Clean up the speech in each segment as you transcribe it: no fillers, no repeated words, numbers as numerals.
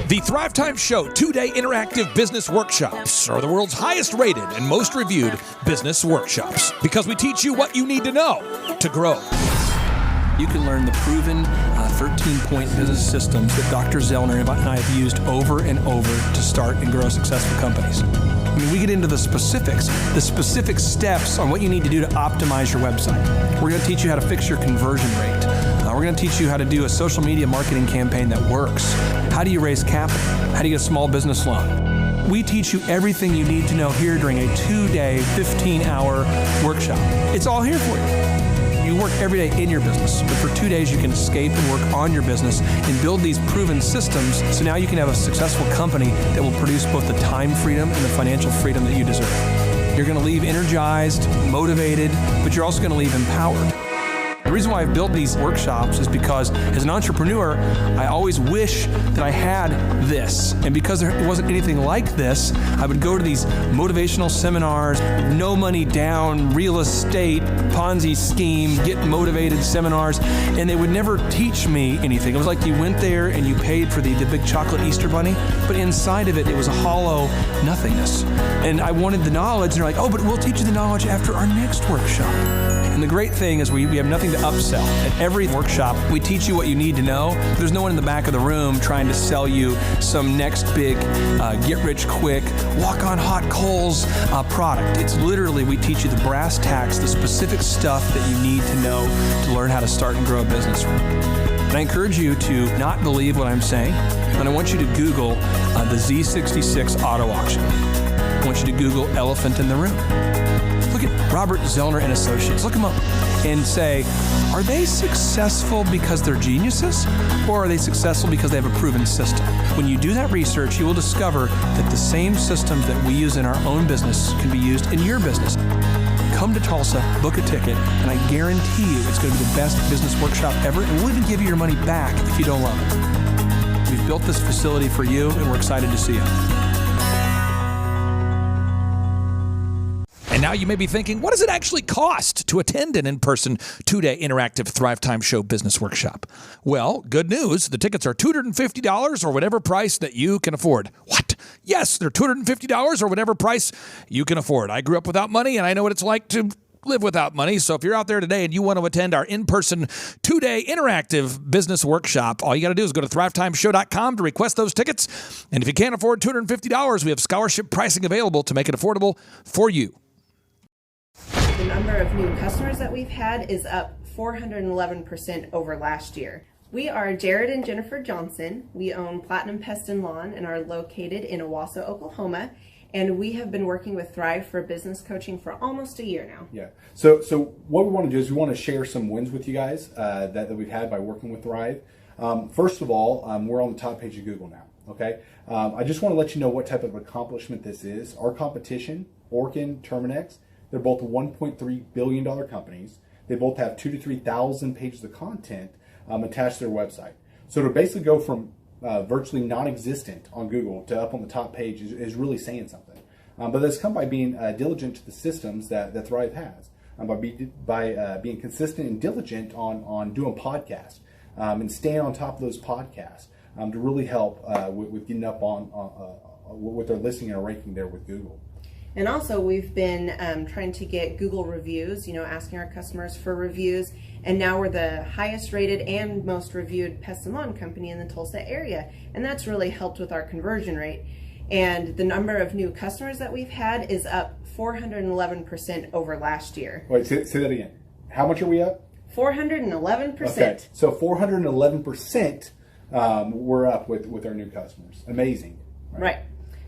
The Thrivetime Show 2-day interactive business workshops are the world's highest rated and most reviewed business workshops because we teach you what you need to know to grow. You can learn the proven 13-point business systems that Dr. Zellner and I have used over and over to start and grow successful companies. I mean, we get into the specifics, the specific steps on what you need to do to optimize your website. We're going to teach you how to fix your conversion rate. We're going to teach you how to do a social media marketing campaign that works. How do you raise capital? How do you get a small business loan? We teach you everything you need to know here during a 2-day, 15-hour workshop. It's all here for you. You work every day in your business, but for 2 days you can escape and work on your business and build these proven systems so now you can have a successful company that will produce both the time freedom and the financial freedom that you deserve. You're going to leave energized, motivated, but you're also going to leave empowered. The reason why I've built these workshops is because as an entrepreneur, I always wish that I had this. And because there wasn't anything like this, I would go to these motivational seminars, no money down, real estate, Ponzi scheme, get motivated seminars, and they would never teach me anything. It was like you went there and you paid for the big chocolate Easter bunny, but inside of it, it was a hollow nothingness. And I wanted the knowledge, and they're like, oh, but we'll teach you the knowledge after our next workshop. And the great thing is we have nothing to upsell. At every workshop, we teach you what you need to know. There's no one in the back of the room trying to sell you some next big get-rich-quick, walk-on-hot-coals product. It's literally, we teach you the brass tacks, the specific stuff that you need to know to learn how to start and grow a business. And I encourage you to not believe what I'm saying, and I want you to Google the Z66 auto auction. I want you to Google elephant in the room. Look at Robert Zellner and Associates. Look them up and say, are they successful because they're geniuses, or are they successful because they have a proven system? When you do that research, you will discover that the same systems that we use in our own business can be used in your business. Come to Tulsa, book a ticket, and I guarantee you it's going to be the best business workshop ever, and we'll even give you your money back if you don't love it. We've built this facility for you, and we're excited to see you. And now you may be thinking, what does it actually cost to attend an in-person 2-day interactive Thrivetime Show business workshop? Well, good news. The tickets are $250 or whatever price that you can afford. What? Yes, they're $250 or whatever price you can afford. I grew up without money, and I know what it's like to live without money. So if you're out there today and you want to attend our in-person 2-day interactive business workshop, all you got to do is go to thrivetimeshow.com to request those tickets. And if you can't afford $250, we have scholarship pricing available to make it affordable for you. The number of new customers that we've had is up 411% over last year. We are Jared and Jennifer Johnson. We own Platinum Pest and Lawn and are located in Owasso, Oklahoma. And we have been working with Thrive for business coaching for almost a year now. Yeah. So what we want to do is we want to share some wins with you guys that we've had by working with Thrive. First of all, we're on the top page of Google now. Okay. I just want to let you know what type of accomplishment this is. Our competition, Orkin, Terminex, they're both $1.3 billion companies. They both have 2,000 to 3,000 pages of content attached to their website. So to basically go from virtually non-existent on Google to up on the top page is really saying something. But that's come by being diligent to the systems that Thrive has, by being consistent and diligent on doing podcasts and staying on top of those podcasts to really help with getting up on with their listing and ranking there with Google. And also we've been trying to get Google reviews, asking our customers for reviews. And now we're the highest rated and most reviewed pest and lawn company in the Tulsa area. And that's really helped with our conversion rate. And the number of new customers that we've had is up 411% over last year. Wait, say that again. How much are we up? 411%. Okay, so 411% we're up with our new customers. Amazing. Right.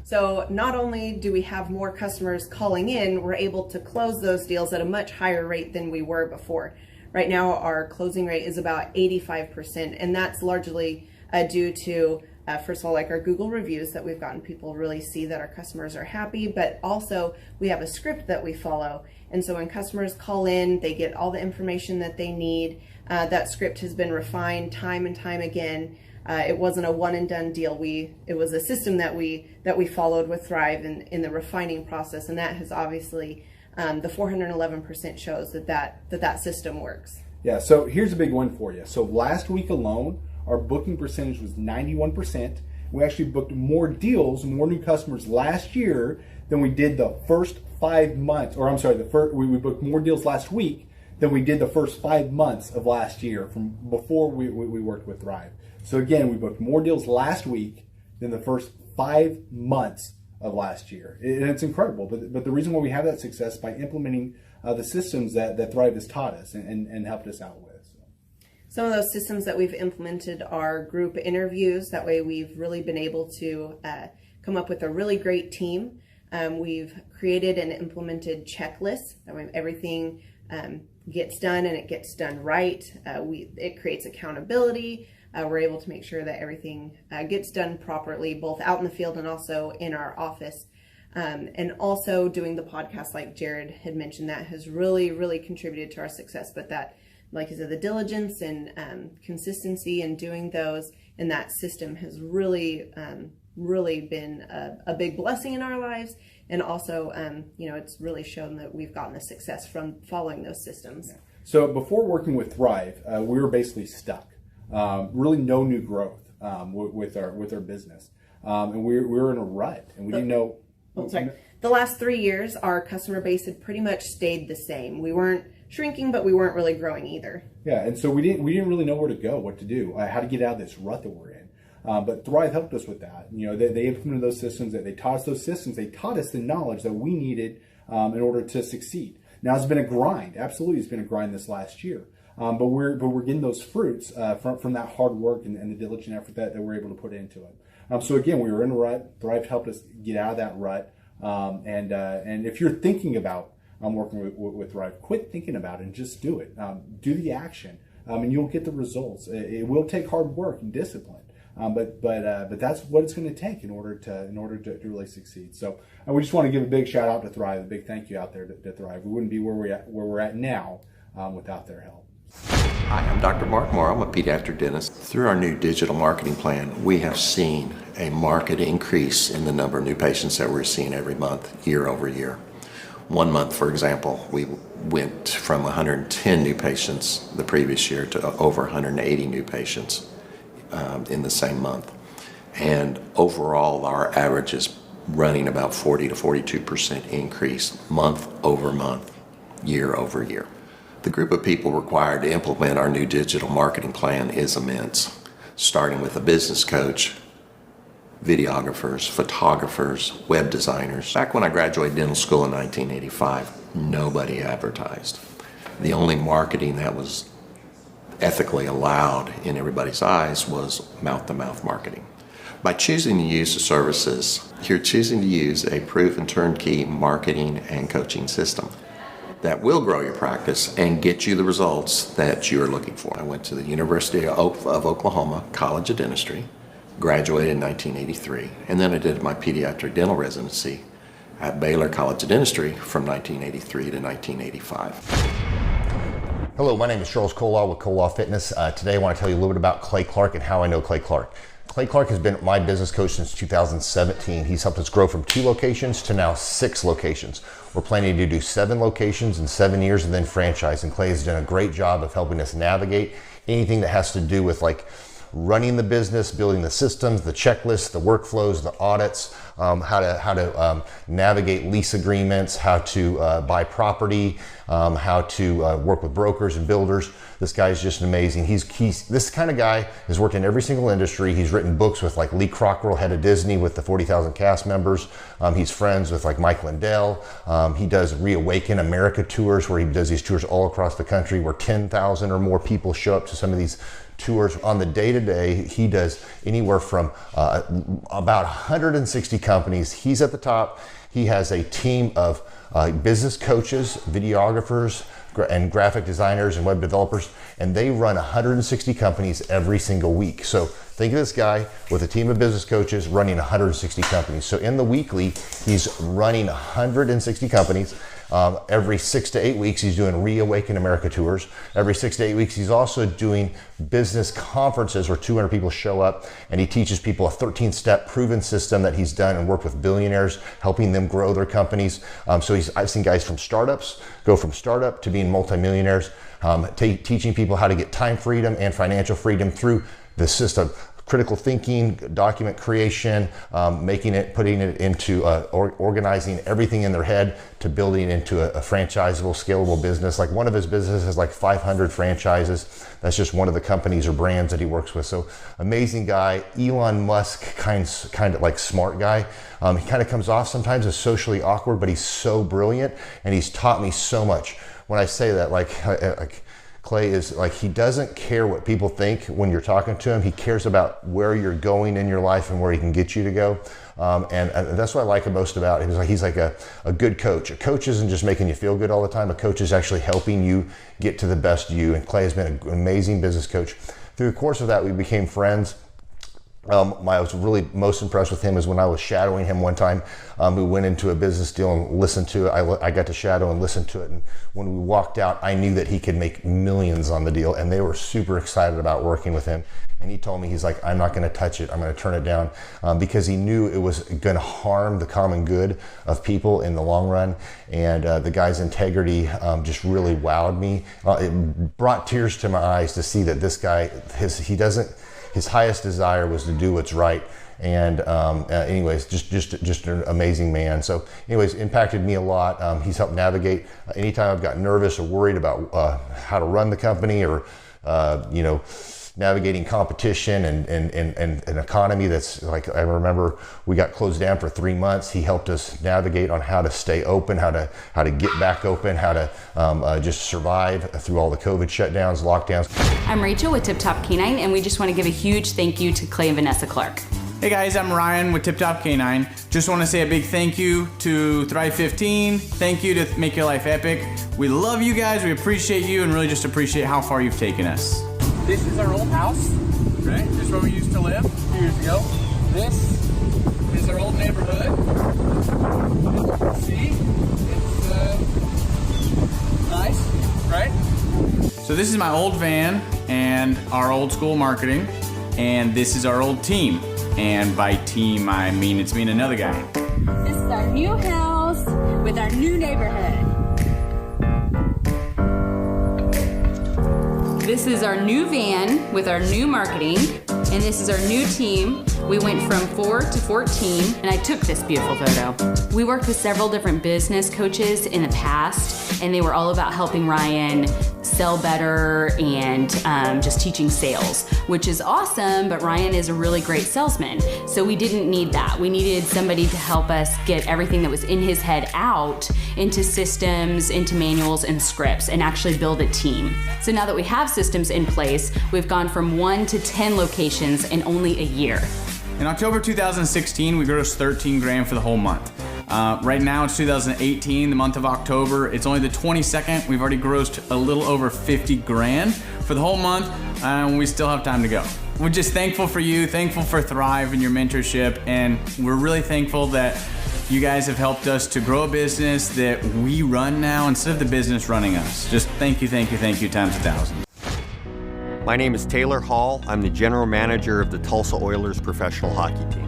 So not only do we have more customers calling in, we're able to close those deals at a much higher rate than we were before. Right now, our closing rate is about 85%, and that's largely due to, first of all, like our Google reviews that we've gotten people really see that our customers are happy, but also we have a script that we follow. And so when customers call in, they get all the information that they need. That script has been refined time and time again. It wasn't a one and done deal. It was a system that we followed with Thrive in the refining process, and that has obviously the 411% shows that system works. Yeah. So here's a big one for you. So last week alone, our booking percentage was 91%, We actually booked more deals, more new customers last year than we did the first 5 months, or I'm sorry, we booked more deals last week than we did the first 5 months of last year from before we worked with Thrive. So again, we booked more deals last week than the first 5 months of last year. And it's incredible. But the reason why we have that success is by implementing the systems that Thrive has taught us and helped us out with. Some of those systems that we've implemented are group interviews. That way we've really been able to come up with a really great team. We've created and implemented checklists. That way everything gets done and it gets done right. It creates accountability. We're able to make sure that everything gets done properly, both out in the field and also in our office. And also doing the podcast, like Jared had mentioned, that has really, really contributed to our success. But that, like I said, the diligence and consistency in doing those and that system has really, really been a big blessing in our lives. And also, it's really shown that we've gotten the success from following those systems. Yeah. So before working with Thrive, we were basically stuck. Really no new growth with our business. And we were in a rut and we didn't know. The last 3 years, our customer base had pretty much stayed the same. We weren't shrinking, but we weren't really growing either. Yeah, and so we didn't really know where to go, what to do, how to get out of this rut that we're in. But Thrive helped us with that. They implemented those systems. They taught us those systems. They taught us the knowledge that we needed in order to succeed. Now it's been a grind. Absolutely, it's been a grind this last year. But we're getting those fruits from that hard work and the diligent effort that we're able to put into it. So again, we were in a rut. Thrive helped us get out of that rut. And if you're thinking about working with Thrive, quit thinking about it and just do it. Do the action, and you'll get the results. It will take hard work and discipline, but that's what it's going to take in order to really succeed. So we just want to give a big shout out to Thrive, a big thank you out there to Thrive. We wouldn't be where we're at now without their help. Hi, I'm Dr. Mark Moore. I'm a pediatric dentist. Through our new digital marketing plan, we have seen a marked increase in the number of new patients that we're seeing every month, year over year. 1 month, for example, we went from 110 new patients the previous year to over 180 new patients in the same month. And overall, our average is running about 40 to 42% increase month over month, year over year. The group of people required to implement our new digital marketing plan is immense, starting with a business coach, videographers, photographers, web designers. Back when I graduated dental school in 1985, nobody advertised. The only marketing that was ethically allowed in everybody's eyes was mouth-to-mouth marketing. By choosing to use the services, you're choosing to use a proven turnkey marketing and coaching system that will grow your practice and get you the results that you're looking for. I went to the University of Oklahoma College of Dentistry, graduated in 1983, and then I did my pediatric dental residency at Baylor College of Dentistry from 1983 to 1985. Hello, my name is Charles Kolaw with Kolaw Fitness. Today I want to tell you a little bit about Clay Clark and how I know Clay Clark. Clay Clark has been my business coach since 2017. He's helped us grow from 2 locations to now 6 locations. We're planning to do 7 locations in 7 years and then franchise. And Clay has done a great job of helping us navigate anything that has to do with like running the business, building the systems, the checklists, the workflows, the audits, how to navigate lease agreements, how to buy property, how to work with brokers and builders. This guy is just amazing. He's this kind of guy has worked in every single industry. He's written books with like Lee Cockrell, head of Disney, with the 40,000 cast members. He's friends with like Mike Lindell. He does Reawaken America tours where he does these tours all across the country where 10,000 or more people show up to some of these tours. On the day-to-day, he does anywhere from about 160 companies. He's at the top. He has a team of business coaches, videographers, and graphic designers and web developers, and they run 160 companies every single week. So think of this guy with a team of business coaches running 160 companies. So in the weekly, he's running 160 companies. Every 6 to 8 weeks, he's doing Reawaken America tours. Every 6 to 8 weeks, he's also doing business conferences where 200 people show up, and he teaches people a 13-step proven system that he's done and worked with billionaires, helping them grow their companies. So I've seen guys from startups go from startup to being multimillionaires, teaching people how to get time freedom and financial freedom through the system. critical thinking, document creation, putting it into organizing everything in their head to building into a franchisable, scalable business. Like one of his businesses has like 500 franchises. That's just one of the companies or brands that he works with. So amazing guy, Elon Musk kind of like smart guy. He kind of comes off sometimes as socially awkward, but he's so brilliant and he's taught me so much. When I say that, like Clay is like, he doesn't care what people think when you're talking to him. He cares about where you're going in your life and where he can get you to go. And that's what I like him most about him. He's like a good coach. A coach isn't just making you feel good all the time. A coach is actually helping you get to the best you. And Clay has been an amazing business coach. Through the course of that, we became friends. I was really most impressed with him is when I was shadowing him one time. We went into a business deal and listened to it. I got to shadow and listen to it. And when we walked out, I knew that he could make millions on the deal. And they were super excited about working with him. And he told me, he's like, I'm not going to touch it. I'm going to turn it down because he knew it was going to harm the common good of people in the long run. And the guy's integrity just really wowed me. It brought tears to my eyes to see that this guy, his highest desire was to do what's right. And anyways, just an amazing man. So anyways, impacted me a lot. He's helped navigate anytime I've got nervous or worried about how to run the company or, navigating competition and an economy that's like, I remember we got closed down for 3 months. He helped us navigate on how to stay open, how to get back open, how to just survive through all the COVID shutdowns, lockdowns. I'm Rachel with Tip Top Canine, and we just want to give a huge thank you to Clay and Vanessa Clark. Hey guys, I'm Ryan with Tip Top Canine. Just want to say a big thank you to Thrive 15. Thank you to Make Your Life Epic. We love you guys, we appreciate you, and really just appreciate how far you've taken us. This is our old house, right? This is where we used to live a few years ago. This is our old neighborhood. See? It's nice, right? So this is my old van and our old school marketing, and this is our old team. And by team, I mean it's me and another guy. This is our new house with our new neighborhood. This is our new van with our new marketing, and this is our new team. We went from 4 to 14, and I took this beautiful photo. We worked with several different business coaches in the past, and they were all about helping Ryan sell better and just teaching sales, which is awesome, but Ryan is a really great salesman. So we didn't need that. We needed somebody to help us get everything that was in his head out into systems, into manuals and scripts, and actually build a team. So now that we have systems in place, we've gone from 1 to 10 locations in only a year. In October 2016, we grossed 13 grand for the whole month. Right now it's 2018, the month of October. It's only the 22nd. We've already grossed a little over 50 grand for the whole month, and we still have time to go. We're just thankful for you, thankful for Thrive and your mentorship, and we're really thankful that you guys have helped us to grow a business that we run now instead of the business running us. Just thank you times 1,000. My name is Taylor Hall. I'm the general manager of the Tulsa Oilers professional hockey team.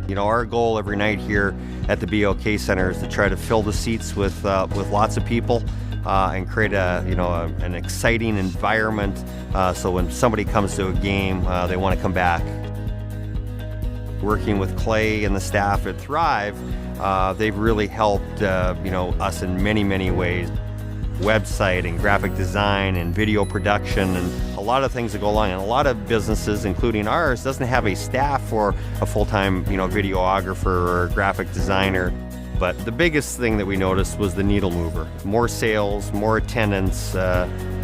You know, our goal every night here at the BOK Center is to try to fill the seats with lots of people and create an exciting environment so when somebody comes to a game, they want to come back. Working with Clay and the staff at Thrive, they've really helped us in many ways. Website and graphic design and video production and a lot of things that go along. And a lot of businesses, including ours, doesn't have a staff for a full-time, videographer or graphic designer. But the biggest thing that we noticed was the needle mover. More sales, more attendance,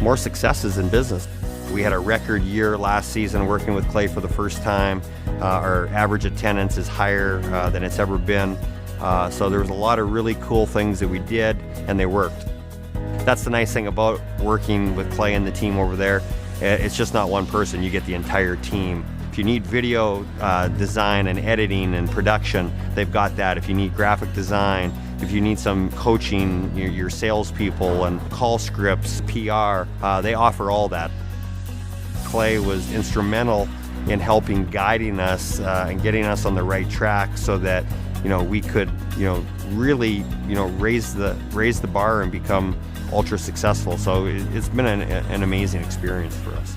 more successes in business. We had a record year last season working with Clay for the first time. Our average attendance is higher than it's ever been. So there was a lot of really cool things that we did, and they worked. That's the nice thing about working with Clay and the team over there. It's just not one person, you get the entire team. If you need video design and editing and production, they've got that. If you need graphic design, if you need some coaching, your salespeople and call scripts, PR, they offer all that. Clay was instrumental in helping guiding us and getting us on the right track so that we could really raise the bar and become ultra successful. So it's been an amazing experience for us.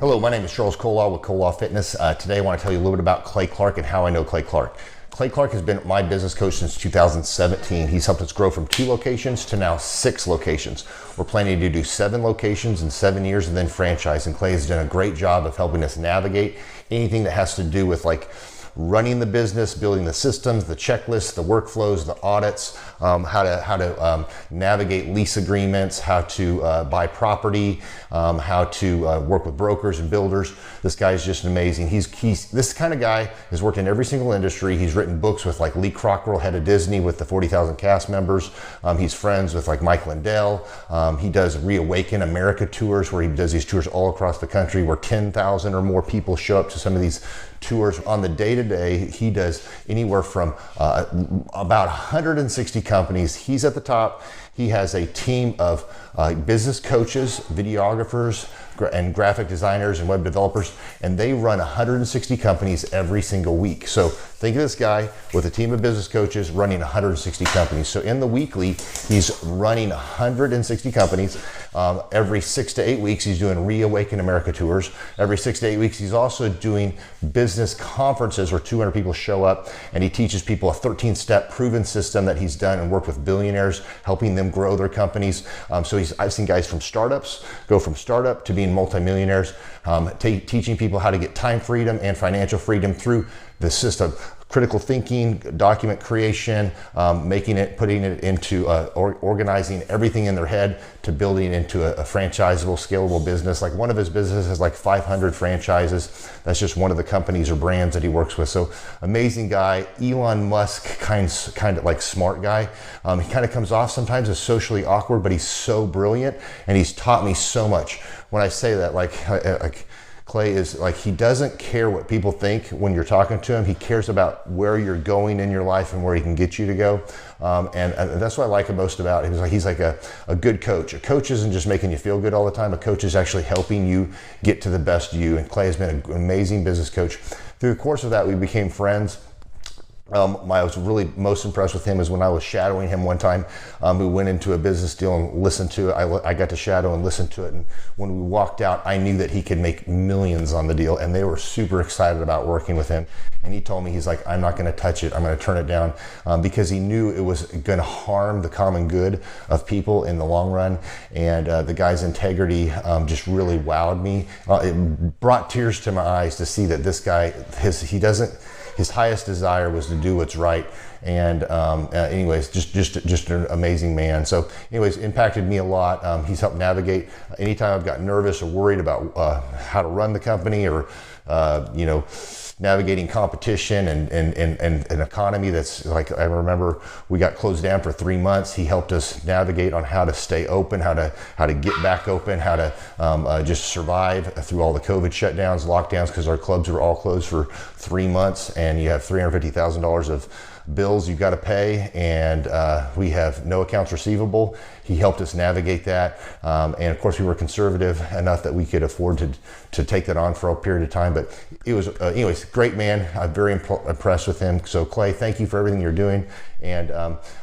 Hello, my name is Charles Colaw with Colaw Fitness. Today I want to tell you a little bit about Clay Clark and how I know Clay Clark. Clay Clark has been my business coach since 2017. He's helped us grow from 2 locations to now 6 locations. We're planning to do 7 locations in 7 years and then franchise. And Clay has done a great job of helping us navigate anything that has to do with like running the business, building the systems, the checklists, the workflows, the audits, how to navigate lease agreements, how to buy property, how to work with brokers and builders. This guy is just amazing. He's this kind of guy has worked in every single industry. He's written books with like Lee Crockrell, head of Disney, with the 40,000 cast members. He's friends with like Mike Lindell. He does Reawaken America tours, where he does these tours all across the country where 10,000 or more people show up to some of these tours. On the day-to-day, he does anywhere from about 160 companies. He's at the top. He has a team of business coaches, videographers, and graphic designers and web developers, and they run 160 companies every single week. So think of this guy with a team of business coaches running 160 companies. So in the weekly, he's running 160 companies. Every 6 to 8 weeks, he's doing Reawaken America tours. Every 6 to 8 weeks, he's also doing business conferences where 200 people show up, and he teaches people a 13-step proven system that he's done and worked with billionaires, helping them grow their companies. So I've seen guys from startups go from startup to being multimillionaires, teaching people how to get time freedom and financial freedom through the system. Critical thinking, document creation, putting it into organizing everything in their head to building into a franchisable, scalable business. Like one of his businesses has like 500 franchises. That's just one of the companies or brands that he works with. So amazing guy. Elon Musk kind of like smart guy. He kind of comes off sometimes as socially awkward, but he's so brilliant and he's taught me so much. When I say that, like Clay is like, he doesn't care what people think when you're talking to him. He cares about where you're going in your life and where he can get you to go. And that's what I like most about him. He's like a good coach. A coach isn't just making you feel good all the time. A coach is actually helping you get to the best you. And Clay has been an amazing business coach. Through the course of that, we became friends. I was really most impressed with him is when I was shadowing him one time. We went into a business deal and listened to it. I got to shadow and listen to it. And when we walked out, I knew that he could make millions on the deal, and they were super excited about working with him. And he told me, he's like, I'm not going to touch it. I'm going to turn it down, because he knew it was going to harm the common good of people in the long run. And the guy's integrity just really wowed me. It brought tears to my eyes to see that this guy, his highest desire was to do what's right. And anyways, just an amazing man. So anyways, impacted me a lot. He's helped navigate anytime I've got nervous or worried about how to run the company, or navigating competition and an economy that's like, I remember we got closed down for 3 months. He helped us navigate on how to stay open, how to get back open, how to just survive through all the COVID shutdowns, lockdowns, because our clubs were all closed for 3 months, and you have $350,000 of bills you've got to pay, and we have no accounts receivable. He helped us navigate that, and of course we were conservative enough that we could afford to take that on for a period of time. But it was anyways, great man. I'm very impressed with him. So Clay, thank you for everything you're doing, and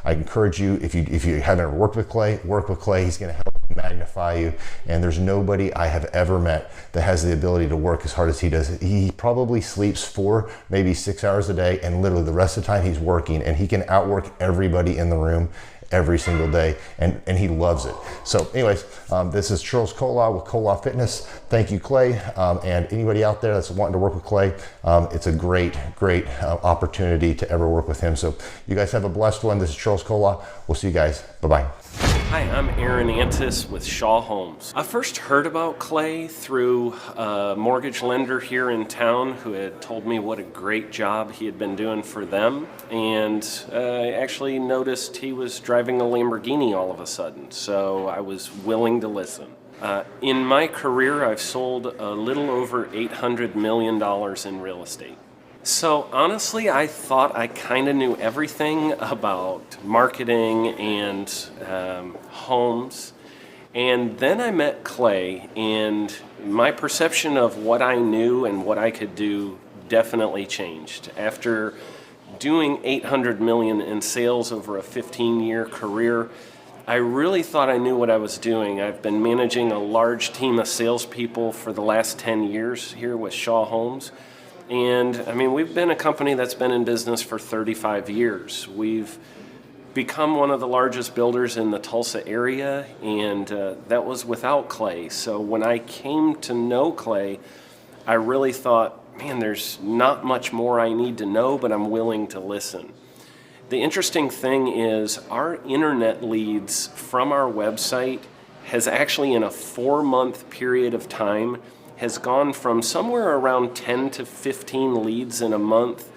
I encourage you, if you haven't ever worked with Clay, work with Clay. He's going to help magnify you, and there's nobody I have ever met that has the ability to work as hard as he does. He probably sleeps 4, maybe 6 hours a day, and literally the rest of the time he's working, and he can outwork everybody in the room every single day, and he loves it. So anyways, this is Charles Colaw with Colaw Fitness. Thank you, Clay, and anybody out there that's wanting to work with Clay, it's a great opportunity to ever work with him. So you guys have a blessed one. This is Charles Colaw. We'll see you guys. Bye-bye. Hi, I'm Aaron Antis with Shaw Homes. I first heard about Clay through a mortgage lender here in town who had told me what a great job he had been doing for them, and I actually noticed he was driving a Lamborghini all of a sudden, so I was willing to listen. In my career, I've sold a little over $800 million in real estate. So honestly, I thought I kind of knew everything about marketing and homes. And then I met Clay, and my perception of what I knew and what I could do definitely changed. After doing $800 million in sales over a 15-year career, I really thought I knew what I was doing. I've been managing a large team of salespeople for the last 10 years here with Shaw Homes. And I mean, we've been a company that's been in business for 35 years. We've become one of the largest builders in the Tulsa area, and that was without Clay. So when I came to know Clay, I really thought, man, there's not much more I need to know, but I'm willing to listen. The interesting thing is our internet leads from our website has actually, in a 4-month period of time, has gone from somewhere around 10 to 15 leads in a month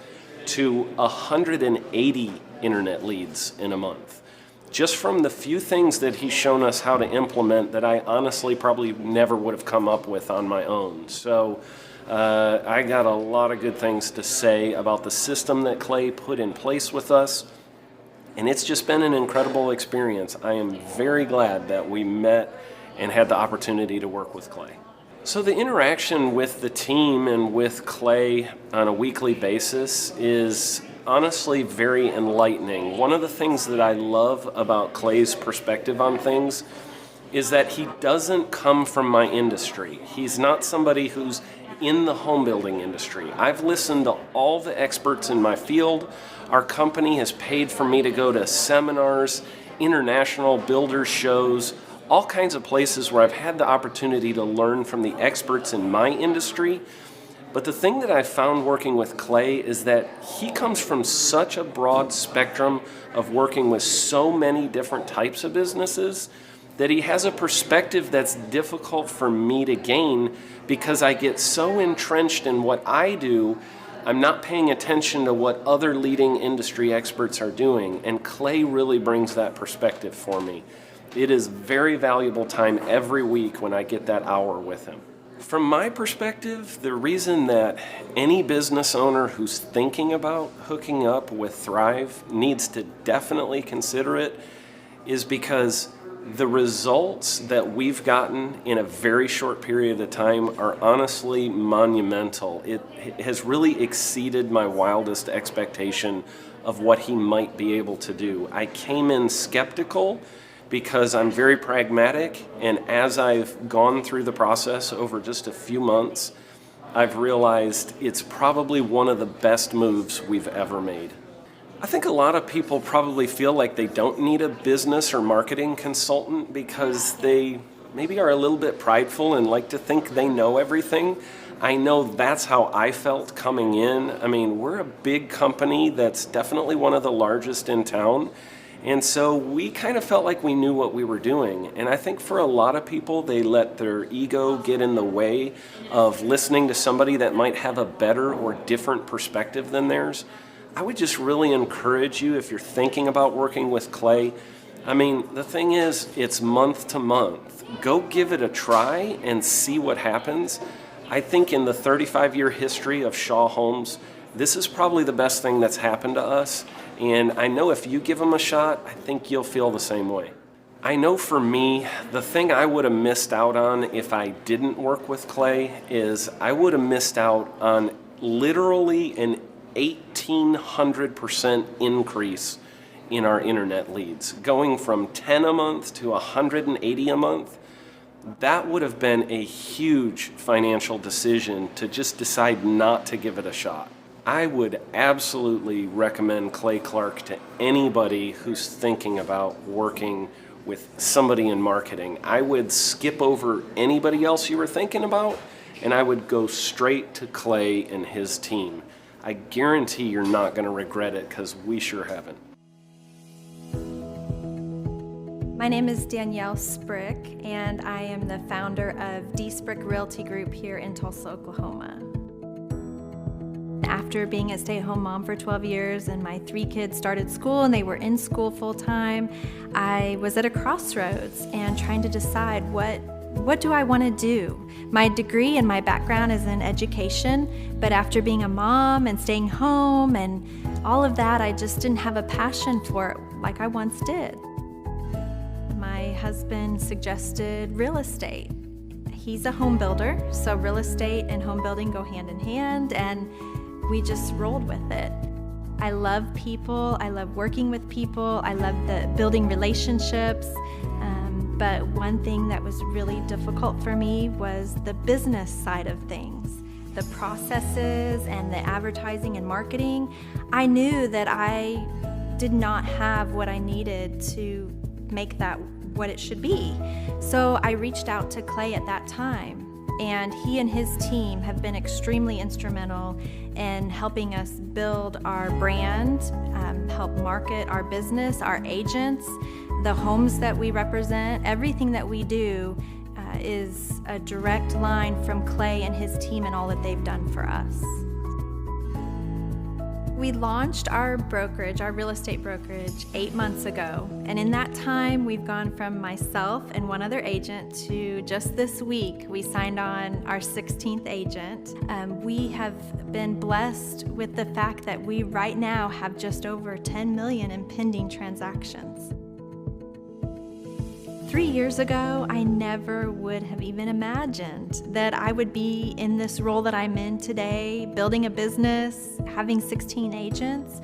to 180 internet leads in a month. Just from the few things that he's shown us how to implement that I honestly probably never would have come up with on my own. So I got a lot of good things to say about the system that Clay put in place with us, and it's just been an incredible experience. I am very glad that we met and had the opportunity to work with Clay. So the interaction with the team and with Clay on a weekly basis is honestly very enlightening. One of the things that I love about Clay's perspective on things is that he doesn't come from my industry. He's not somebody who's in the home building industry. I've listened to all the experts in my field. Our company has paid for me to go to seminars, international builder shows, all kinds of places where I've had the opportunity to learn from the experts in my industry. But the thing that I've found working with Clay is that he comes from such a broad spectrum of working with so many different types of businesses that he has a perspective that's difficult for me to gain because I get so entrenched in what I do, I'm not paying attention to what other leading industry experts are doing, and Clay really brings that perspective for me. It is very valuable time every week when I get that hour with him. From my perspective, the reason that any business owner who's thinking about hooking up with Thrive needs to definitely consider it is because the results that we've gotten in a very short period of time are honestly monumental. It has really exceeded my wildest expectation of what he might be able to do. I came in skeptical because I'm very pragmatic, and as I've gone through the process over just a few months, I've realized it's probably one of the best moves we've ever made. I think a lot of people probably feel like they don't need a business or marketing consultant because they maybe are a little bit prideful and like to think they know everything. I know that's how I felt coming in. I mean, we're a big company that's definitely one of the largest in town. And so we kind of felt like we knew what we were doing. And I think for a lot of people, they let their ego get in the way of listening to somebody that might have a better or different perspective than theirs. I would just really encourage you, if you're thinking about working with Clay, I mean, the thing is, it's month to month. Go give it a try and see what happens. I think in the 35-year history of Shaw Homes, this is probably the best thing that's happened to us. And I know if you give them a shot, I think you'll feel the same way. I know for me, the thing I would have missed out on if I didn't work with Clay is I would have missed out on literally an 1,800% increase in our internet leads. Going from 10 a month to 180 a month, that would have been a huge financial decision to just decide not to give it a shot. I would absolutely recommend Clay Clark to anybody who's thinking about working with somebody in marketing. I would skip over anybody else you were thinking about, and I would go straight to Clay and his team. I guarantee you're not going to regret it because we sure haven't. My name is Danielle Sprick, and I am the founder of D. Sprick Realty Group here in Tulsa, Oklahoma. After being a stay-at-home mom for 12 years and my 3 kids started school and they were in school full-time, I was at a crossroads and trying to decide what do I want to do? My degree and my background is in education, but after being a mom and staying home and all of that, I just didn't have a passion for it like I once did. My husband suggested real estate. He's a home builder, so real estate and home building go hand in hand, and we just rolled with it. I love people. I love working with people. I love building relationships. But one thing that was really difficult for me was the business side of things, the processes and the advertising and marketing. I knew that I did not have what I needed to make that what it should be. So I reached out to Clay at that time, and he and his team have been extremely instrumental in helping us build our brand, help market our business, our agents, the homes that we represent. Everything that we do is a direct line from Clay and his team and all that they've done for us. We launched our brokerage, our real estate brokerage, 8 months ago. And in that time, we've gone from myself and one other agent to just this week, we signed on our 16th agent. We have been blessed with the fact that we right now have just over 10 million in pending transactions. 3 years ago, I never would have even imagined that I would be in this role that I'm in today, building a business, having 16 agents.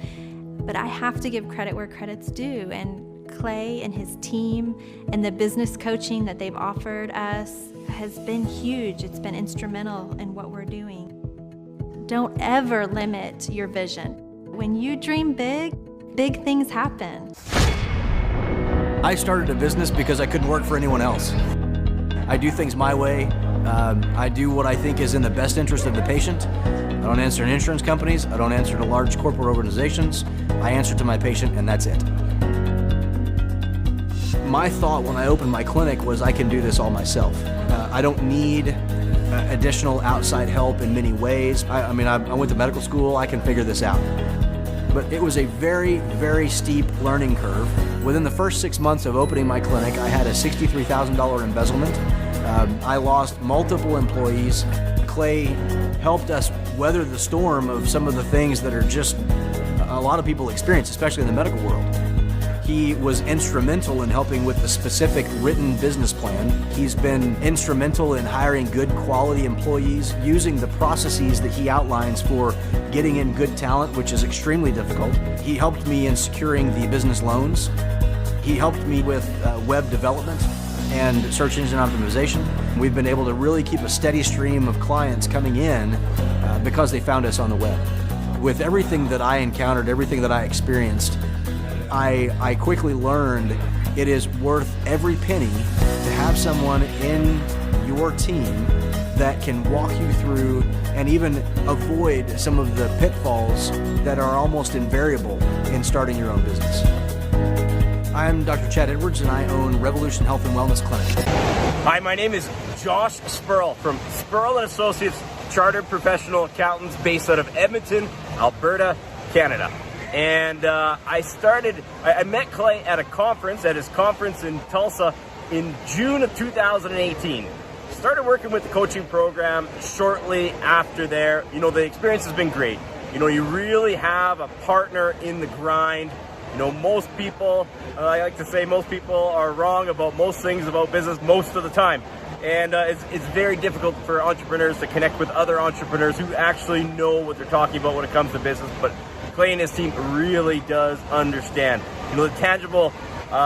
But I have to give credit where credit's due. And Clay and his team and the business coaching that they've offered us has been huge. It's been instrumental in what we're doing. Don't ever limit your vision. When you dream big, big things happen. I started a business because I couldn't work for anyone else. I do things my way. I do what I think is in the best interest of the patient. I don't answer to insurance companies. I don't answer to large corporate organizations. I answer to my patient, and that's it. My thought when I opened my clinic was I can do this all myself. I don't need additional outside help in many ways. I went to medical school. I can figure this out. But it was a very, very steep learning curve. Within the first 6 months of opening my clinic, I had a $63,000 embezzlement. I lost multiple employees. Clay helped us weather the storm of some of the things that are just a lot of people experience, especially in the medical world. He was instrumental in helping with the specific written business plan. He's been instrumental in hiring good quality employees, using the processes that he outlines for getting in good talent, which is extremely difficult. He helped me in securing the business loans. He helped me with web development and search engine optimization. We've been able to really keep a steady stream of clients coming in because they found us on the web. With everything that I encountered, everything that I experienced, I quickly learned it is worth every penny to have someone in your team that can walk you through and even avoid some of the pitfalls that are almost invariable in starting your own business. I'm Dr. Chad Edwards, and I own Revolution Health and Wellness Clinic. Hi, my name is Josh Spurl from Spurl & Associates, Chartered Professional Accountants based out of Edmonton, Alberta, Canada. And I met Clay at his conference in Tulsa in June of 2018. Started working with the coaching program shortly after there. You know, the experience has been great. You know, you really have a partner in the grind. You know, most people, I like to say most people are wrong about most things about business most of the time. And it's very difficult for entrepreneurs to connect with other entrepreneurs who actually know what they're talking about when it comes to business. But Clay and his team really does understand. You know, the tangible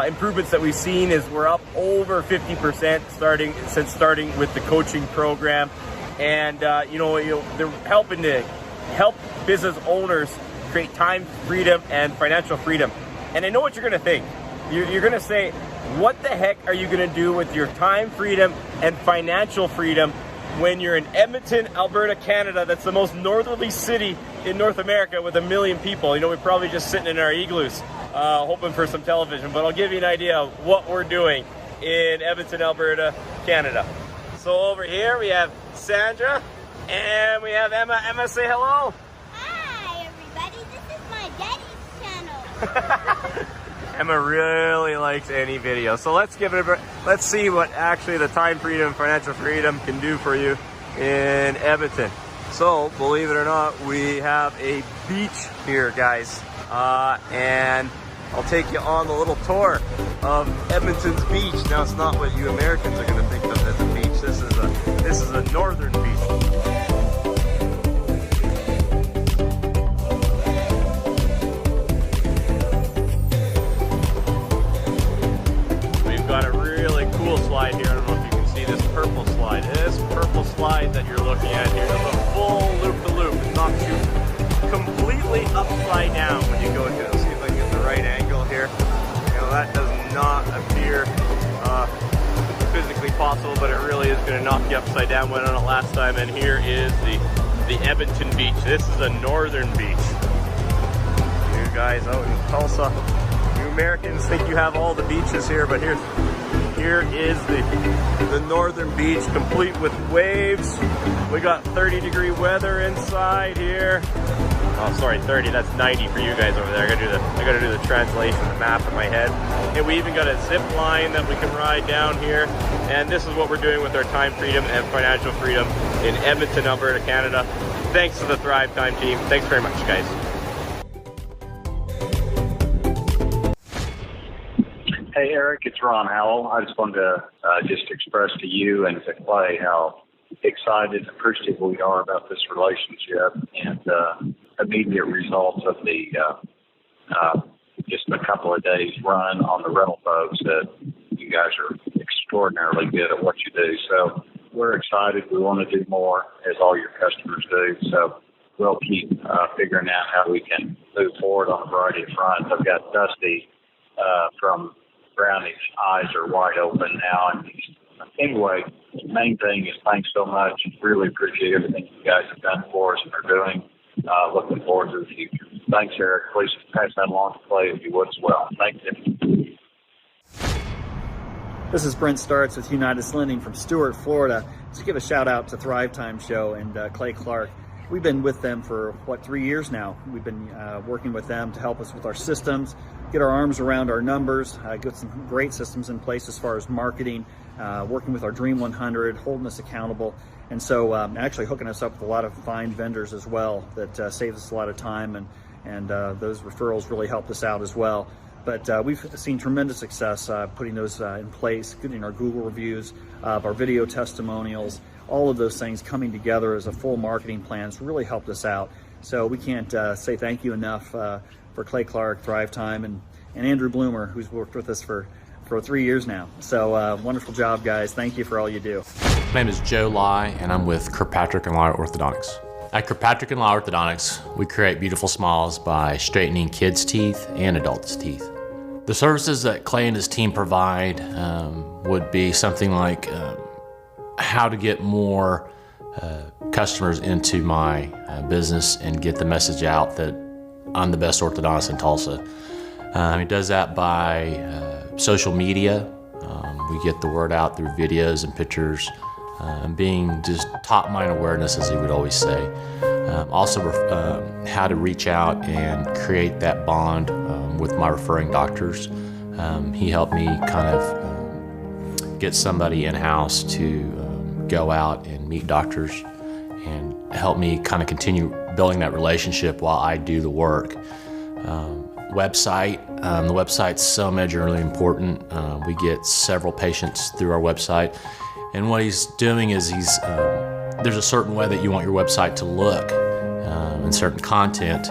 improvements that we've seen is we're up over 50% since starting with the coaching program. And, they're helping to help business owners create time freedom and financial freedom. And I know what you're going to think. You're going to say, what the heck are you going to do with your time freedom and financial freedom when you're in Edmonton, Alberta, Canada? That's the most northerly city in North America with 1 million people. You know, we're probably just sitting in our igloos hoping for some television. But I'll give you an idea of what we're doing in Edmonton, Alberta, Canada. So over here we have Sandra and we have Emma. Emma, say hello. Hi, everybody. This is my daddy's channel. Emma really likes any video. So let's see what actually the time freedom and financial freedom can do for you in Edmonton. So believe it or not, we have a beach here, guys. And I'll take you on the little tour of Edmonton's beach. Now it's not what you Americans are going to think of as a beach. This is a northern beach. slide that you're looking at here does a full loop-to-loop. It knocks you completely upside down when you go into it. Let's see if I can get the right angle here. That does not appear physically possible, but it really is going to knock you upside down. Went on it last time, and here is the Edmonton beach. This is a northern beach. You guys out in Tulsa, you Americans think you have all the beaches here, but here is the northern beach, complete with waves. We got 30-degree weather inside here. Oh, sorry, 30. That's 90 for you guys over there. I gotta do the translation, the map in my head. And we even got a zip line that we can ride down here. And this is what we're doing with our time freedom and financial freedom in Edmonton, Alberta, Canada. Thanks to the Thrivetime team. Thanks very much, guys. Hey Eric, it's Ron Howell. I just wanted to just express to you and to Clay how excited and appreciative we are about this relationship and immediate results of the just a couple of days run on the rental boats. That you guys are extraordinarily good at what you do. So we're excited. We want to do more, as all your customers do. So we'll keep figuring out how we can move forward on a variety of fronts. I've got Dusty from Brownie's eyes are wide open now. And anyway, the main thing is thanks so much. Really appreciate everything you guys have done for us and are doing. Looking forward to the future. Thanks, Eric. Please pass that along to Clay if you would as well. Thank you. This is Brent Starts with Unitas Lending from Stuart, Florida. Just give a shout out to Thrivetime Show and Clay Clark. We've been with them for, 3 years now. We've been working with them to help us with our systems, get our arms around our numbers, get some great systems in place as far as marketing, working with our Dream 100, holding us accountable, and so actually hooking us up with a lot of fine vendors as well that saves us a lot of time, and those referrals really helped us out as well. But we've seen tremendous success putting those in place, getting our Google reviews, our video testimonials, all of those things coming together as a full marketing plan has really helped us out. So we can't say thank you enough for Clay Clark, Thrivetime, and Andrew Bloomer, who's worked with us for 3 years now. So wonderful job, guys. Thank you for all you do. My name is Joe Lai, and I'm with Kirkpatrick & Lai Orthodontics. At Kirkpatrick & Lai Orthodontics, we create beautiful smiles by straightening kids' teeth and adults' teeth. The services that Clay and his team provide would be something like how to get more customers into my business and get the message out that I'm the best orthodontist in Tulsa. He does that by social media. We get the word out through videos and pictures, and being just top mind awareness, as he would always say. Also how to reach out and create that bond with my referring doctors. He helped me kind of get somebody in-house to go out and meet doctors and help me kind of continue building that relationship while I do the work. Website. The website's so majorly important. We get several patients through our website, and what he's doing is there's a certain way that you want your website to look and certain content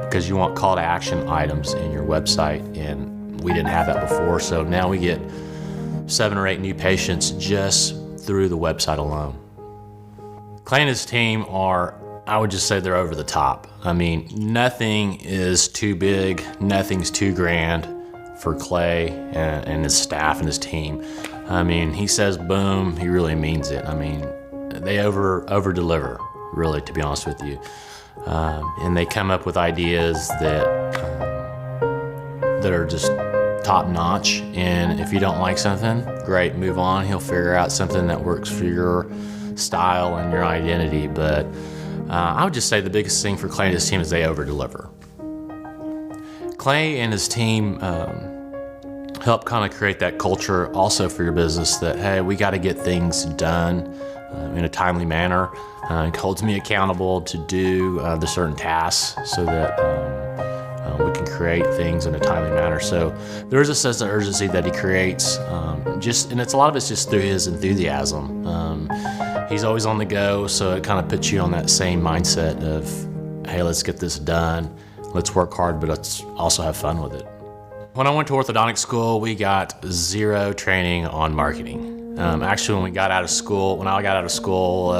because you want call to action items in your website, and we didn't have that before. So now we get 7 or 8 new patients just through the website alone. Clay and his team are, I would just say they're over the top. I mean, nothing is too big, nothing's too grand for Clay and his staff and his team. I mean, he says boom, he really means it. I mean, they over deliver, really, to be honest with you. And they come up with ideas that are just top notch. And if you don't like something, great, move on. He'll figure out something that works for your style and your identity. But I would just say the biggest thing for Clay and his team is they over-deliver. Clay and his team help kind of create that culture also for your business that, hey, we got to get things done in a timely manner. It holds me accountable to do the certain tasks so that we can create things in a timely manner. So there is a sense of urgency that he creates, and it's a lot of it's just through his enthusiasm. He's always on the go, so it kind of puts you on that same mindset of, hey, let's get this done, let's work hard, but let's also have fun with it. When I went to orthodontic school, we got 0 training on marketing. Actually, when I got out of school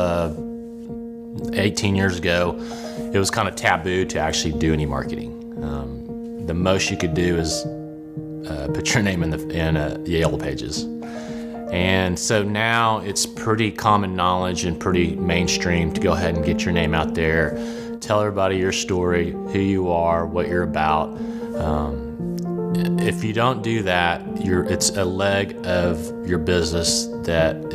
18 years ago, it was kind of taboo to actually do any marketing. The most you could do is put your name in the Yale pages. And so now it's pretty common knowledge and pretty mainstream to go ahead and get your name out there, tell everybody your story, who you are, what you're about. If you don't do that, it's a leg of your business that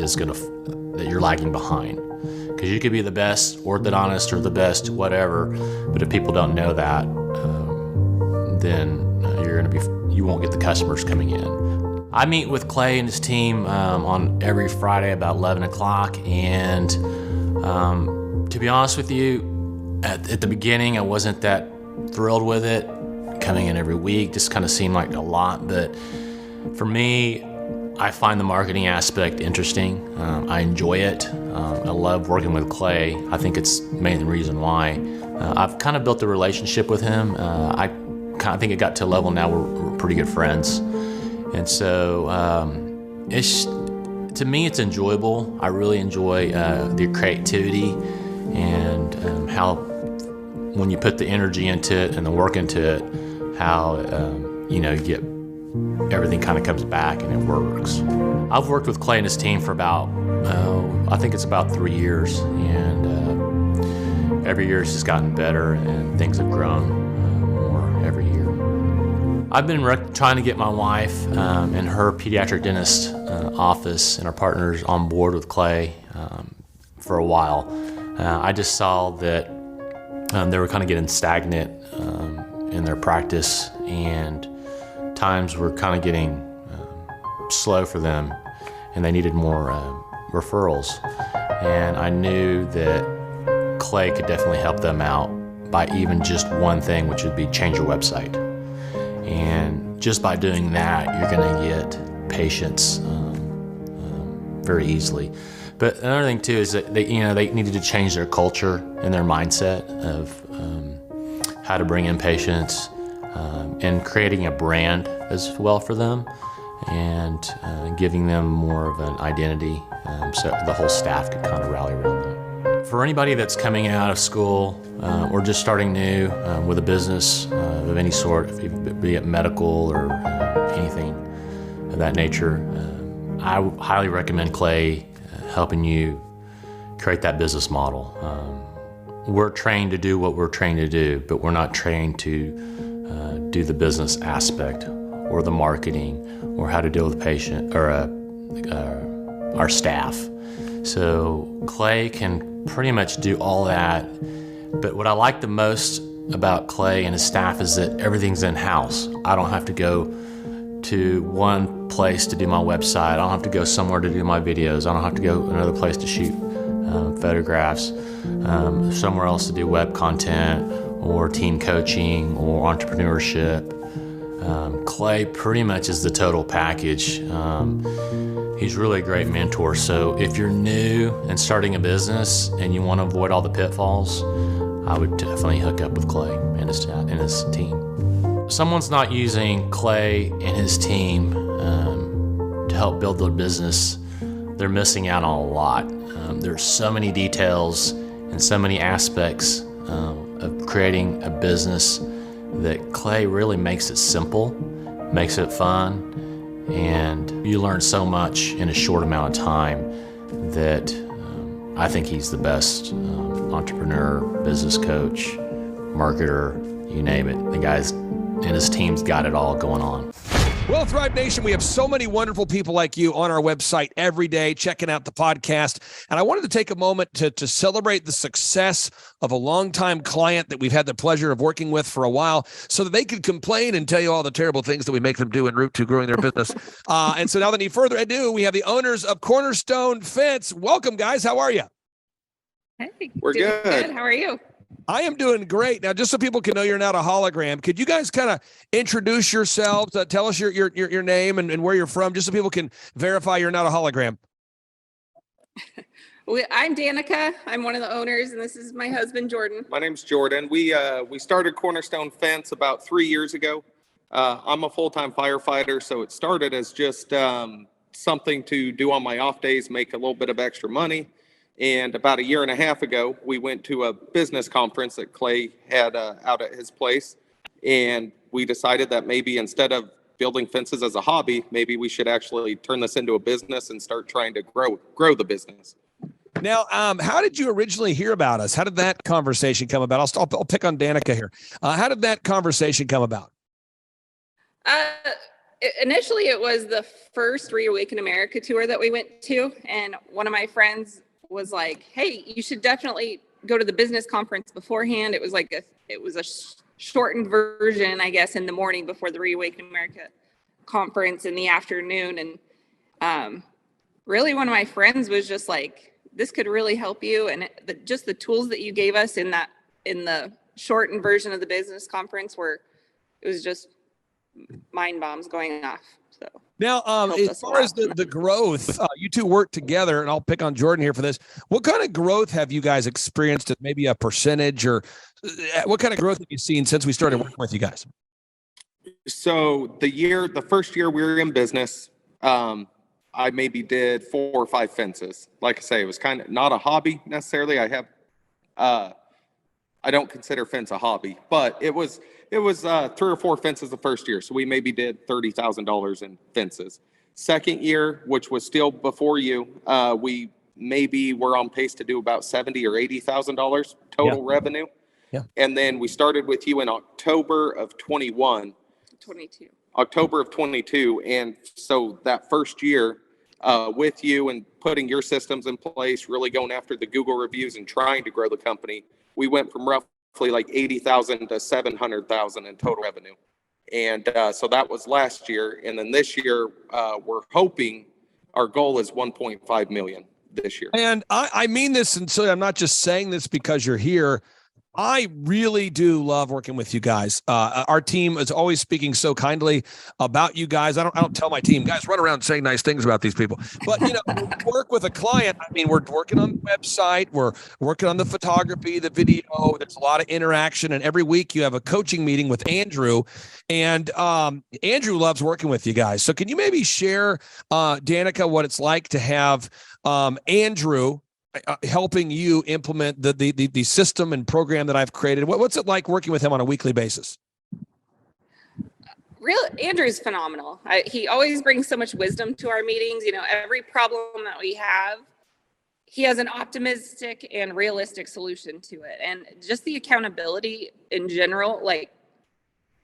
you're lagging behind. Because you could be the best orthodontist or the best whatever, but if people don't know that, then you won't get the customers coming in. I meet with Clay and his team on every Friday about 11 o'clock, and to be honest with you, at the beginning I wasn't that thrilled with it. Coming in every week just kind of seemed like a lot, but for me, I find the marketing aspect interesting. I enjoy it. I love working with Clay. I think it's mainly the reason why. I've kind of built a relationship with him. I think it got to a level now where we're pretty good friends. And so to me, it's enjoyable. I really enjoy the creativity and how when you put the energy into it and the work into it, how you get everything kind of comes back and it works. I've worked with Clay and his team for about, I think it's about 3 years, and every year it's just gotten better and things have grown more every year. I've been trying to get my wife and her pediatric dentist office and our partners on board with Clay for a while. I just saw that they were kind of getting stagnant in their practice, and times were kind of getting slow for them, and they needed more referrals. And I knew that Clay could definitely help them out by even just one thing, which would be change your website. And just by doing that, you're going to get patients very easily. But another thing too is that they needed to change their culture and their mindset of how to bring in patients and creating a brand as well for them, and giving them more of an identity so the whole staff could kind of rally around them. For anybody that's coming out of school or just starting new with a business of any sort, be it medical or anything of that nature, I would highly recommend Clay helping you create that business model. We're trained to do what we're trained to do, but we're not trained to do the business aspect or the marketing or how to deal with the patient or our staff. So Clay can pretty much do all that. But what I like the most about Clay and his staff is that everything's in-house. I don't have to go to one place to do my website. I don't have to go somewhere to do my videos. I don't have to go another place to shoot photographs, somewhere else to do web content or team coaching or entrepreneurship. Clay pretty much is the total package. He's really a great mentor. So if you're new and starting a business and you want to avoid all the pitfalls, I would definitely hook up with Clay and his team. If someone's not using Clay and his team to help build their business, they're missing out on a lot. There's so many details and so many aspects of creating a business that Clay really makes it simple, makes it fun, and you learn so much in a short amount of time that I think he's the best entrepreneur, business coach, marketer, you name it. The guy's and his team's got it all going on. Well, Thrive Nation, we have so many wonderful people like you on our website every day checking out the podcast. And I wanted to take a moment to celebrate the success of a longtime client that we've had the pleasure of working with for a while so that they could complain and tell you all the terrible things that we make them do en route to growing their business. And so now, without any further ado, we have the owners of Cornerstone Fence. Welcome, guys. How are you? Hey, we're good. How are you? I am doing great. Now, just so people can know you're not a hologram, could you guys kind of introduce yourselves, tell us your name and where you're from, just so people can verify you're not a hologram? I'm Danica. I'm one of the owners, and this is my husband, Jordan. My name's Jordan. We started Cornerstone Fence about 3 years ago. I'm a full-time firefighter, so it started as just something to do on my off days, make a little bit of extra money. And about 1.5 years ago, we went to a business conference that Clay had out at his place. And we decided that maybe instead of building fences as a hobby, maybe we should actually turn this into a business and start trying to grow the business. Now, how did you originally hear about us? How did that conversation come about? I'll pick on Danica here. How did that conversation come about? Initially, it was the first Reawaken America tour that we went to, and one of my friends was like, "Hey, you should definitely go to the business conference beforehand." It was like a shortened version, I guess, in the morning before the Reawaken America conference in the afternoon, and really, one of my friends was just like, "This could really help you," and just the tools that you gave us in the shortened version of the business conference it was just mind bombs going off. So now, as far as the growth, you two work together, and I'll pick on Jordan here for this. What kind of growth have you guys experienced? Maybe a percentage, or what kind of growth have you seen since we started working with you guys? So the first year we were in business, I maybe did 4 or 5 fences. Like I say, it was kind of not a hobby necessarily. I don't consider fence a hobby, but it was 3 or 4 fences the first year. So we maybe did $30,000 in fences. Second year, which was still before you, we maybe were on pace to do about $70,000 or $80,000 total revenue. Yeah. And then we started with you in October of 22. October of 22. And so that first year with you and putting your systems in place, really going after the Google reviews and trying to grow the company, we went from roughly like 80,000 to 700,000 in total revenue. And so that was last year. And then this year, we're hoping our goal is 1.5 million this year. And I mean this, and so I'm not just saying this because you're here. I really do love working with you guys. Our team is always speaking so kindly about you guys. I don't tell my team, guys, run around saying nice things about these people. But when we work with a client, I mean, we're working on the website, we're working on the photography, the video. There's a lot of interaction, and every week you have a coaching meeting with Andrew, and Andrew loves working with you guys. So can you maybe share, Danica, what it's like to have Andrew helping you implement the system and program that I've created? What's it like working with him on a weekly basis? Andrew's phenomenal. He always brings so much wisdom to our meetings. Every problem that we have, he has an optimistic and realistic solution to it. And just the accountability in general, like,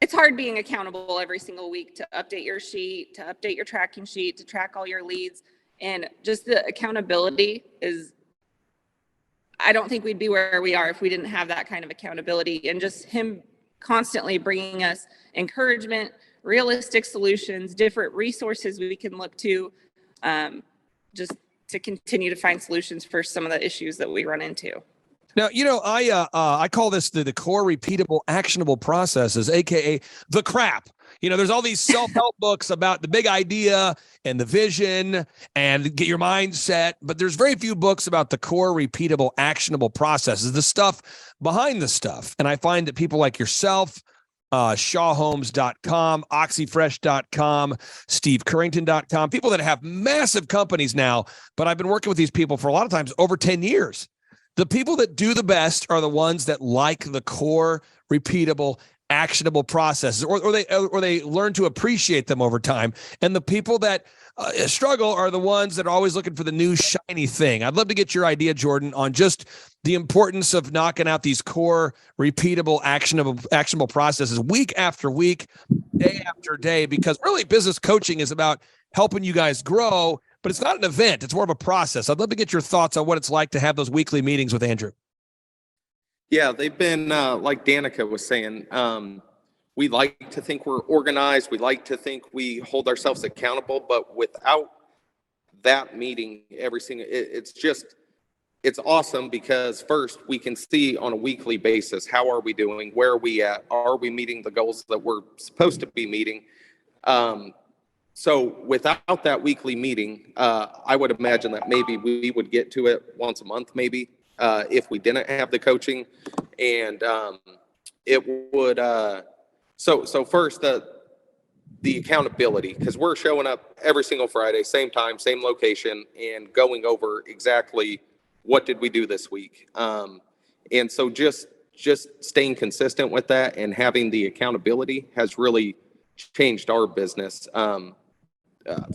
it's hard being accountable every single week to update your sheet, to update your tracking sheet, to track all your leads. And just the accountability I don't think we'd be where we are if we didn't have that kind of accountability, and just him constantly bringing us encouragement, realistic solutions, different resources we can look to, just to continue to find solutions for some of the issues that we run into. Now, I call this the core repeatable actionable processes, AKA the crap. There's all these self-help books about the big idea and the vision and get your mindset, but there's very few books about the core repeatable actionable processes, the stuff behind the stuff. And I find that people like yourself, shawhomes.com, oxyfresh.com, stevecurrington.com, people that have massive companies now, but I've been working with these people for a lot of times over 10 years. The people that do the best are the ones that like the core repeatable actionable processes, or they learn to appreciate them over time. And the people that struggle are the ones that are always looking for the new shiny thing. I'd love to get your idea, Jordan, on just the importance of knocking out these core repeatable actionable processes week after week, day after day, because really business coaching is about helping you guys grow, but it's not an event. It's more of a process. I'd love to get your thoughts on what it's like to have those weekly meetings with Andrew. Yeah, they've been, like Danica was saying, we like to think we're organized. We like to think we hold ourselves accountable, but without that meeting it's awesome, because first we can see on a weekly basis, how are we doing? Where are we at? Are we meeting the goals that we're supposed to be meeting? So without that weekly meeting, I would imagine that maybe we would get to it once a month, maybe. If we didn't have the coaching, and it would, so first the accountability, because we're showing up every single Friday, same time, same location, and going over exactly what did we do this week. And so just staying consistent with that and having the accountability has really changed our business.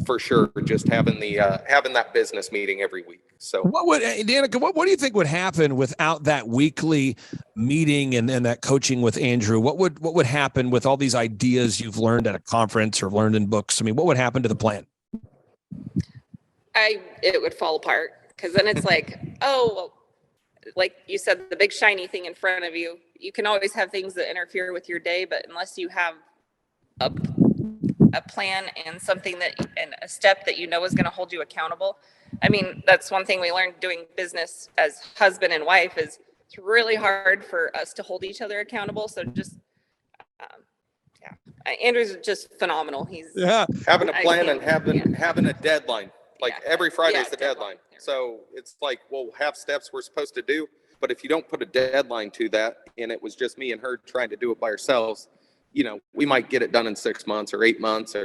For sure, just having that business meeting every week. So Danica, what do you think would happen without that weekly meeting and that coaching with Andrew? What would happen with all these ideas you've learned at a conference or learned in books? I mean, what would happen to the plan? It would fall apart, because then it's like, oh, well, like you said, the big shiny thing in front of you. You can always have things that interfere with your day, but unless you have a plan and something and a step that you know is going to hold you accountable. I mean, that's one thing we learned doing business as husband and wife, is it's really hard for us to hold each other accountable. So just, Andrew's just phenomenal. He's having a plan and having a deadline. Like every Friday is the deadline. So it's like, we'll have steps we're supposed to do, but if you don't put a deadline to that, and it was just me and her trying to do it by ourselves, we might get it done in 6 months or 8 months,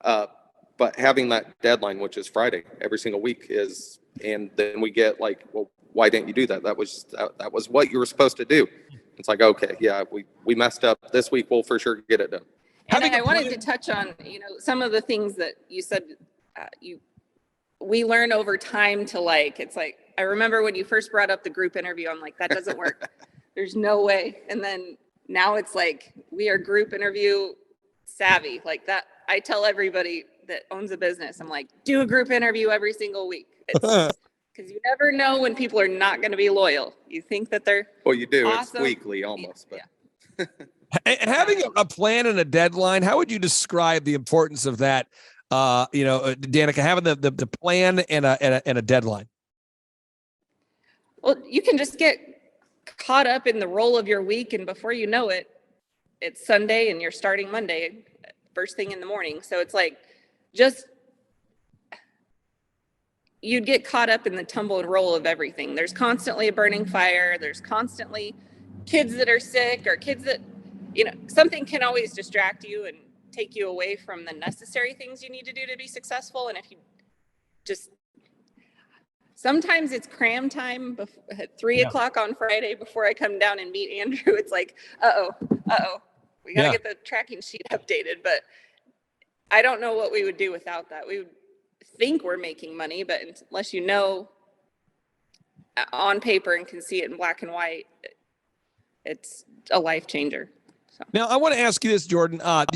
but having that deadline, which is Friday every single week, and then we get like, well, why didn't you do that? That was what you were supposed to do. It's like, okay, yeah, we messed up this week. We'll for sure get it done. And I wanted to touch on, some of the things that you said, we learn over time to it's like, I remember when you first brought up the group interview, I'm like, that doesn't work. There's no way. And then now it's like, we are group interview savvy like that. I tell everybody that owns a business, I'm like, do a group interview every single week. Because you never know when people are not going to be loyal. You think that they're you do. Awesome. It's weekly almost. But. Having a plan and a deadline, how would you describe the importance of that? Danica, having the plan and a deadline. Well, you can just get caught up in the roll of your week, and before you know it, it's Sunday and you're starting Monday first thing in the morning. So it's like, you'd get caught up in the tumble and roll of everything. There's constantly a burning fire. There's constantly kids that are sick, or kids that, something can always distract you and take you away from the necessary things you need to do to be successful. And if you sometimes it's cram time at 3:00 on Friday before I come down and meet Andrew. It's like, we got to get the tracking sheet updated. But I don't know what we would do without that. We would think we're making money, but unless on paper and can see it in black and white, it's a life changer. Now, I want to ask you this, Jordan. What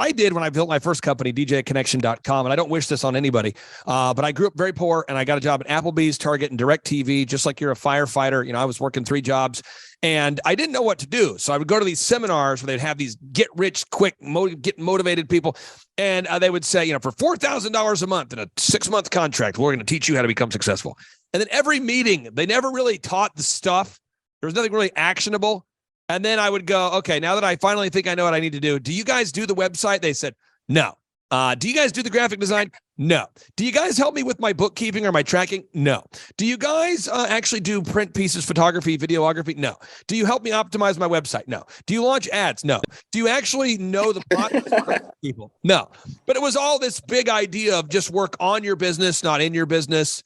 I did when I built my first company, djconnection.com, and I don't wish this on anybody, but I grew up very poor, and I got a job at Applebee's, Target, and DirecTV, just like you're a firefighter. I was working 3 jobs, and I didn't know what to do. So I would go to these seminars where they'd have these get-rich-quick, get motivated people, and they would say, for $4,000 a month and a 6-month contract, we're going to teach you how to become successful. And then every meeting, they never really taught the stuff. There was nothing really actionable. And then I would go, okay, now that I finally think I know what I need to do you guys do the website? They said, no. Do you guys do the graphic design? No. Do you guys help me with my bookkeeping or my tracking? No. Do you guys actually do print pieces, photography, videography? No. Do you help me optimize my website? No. Do you launch ads? No. Do you actually know the process? People? No. But it was all this big idea of just work on your business, not in your business.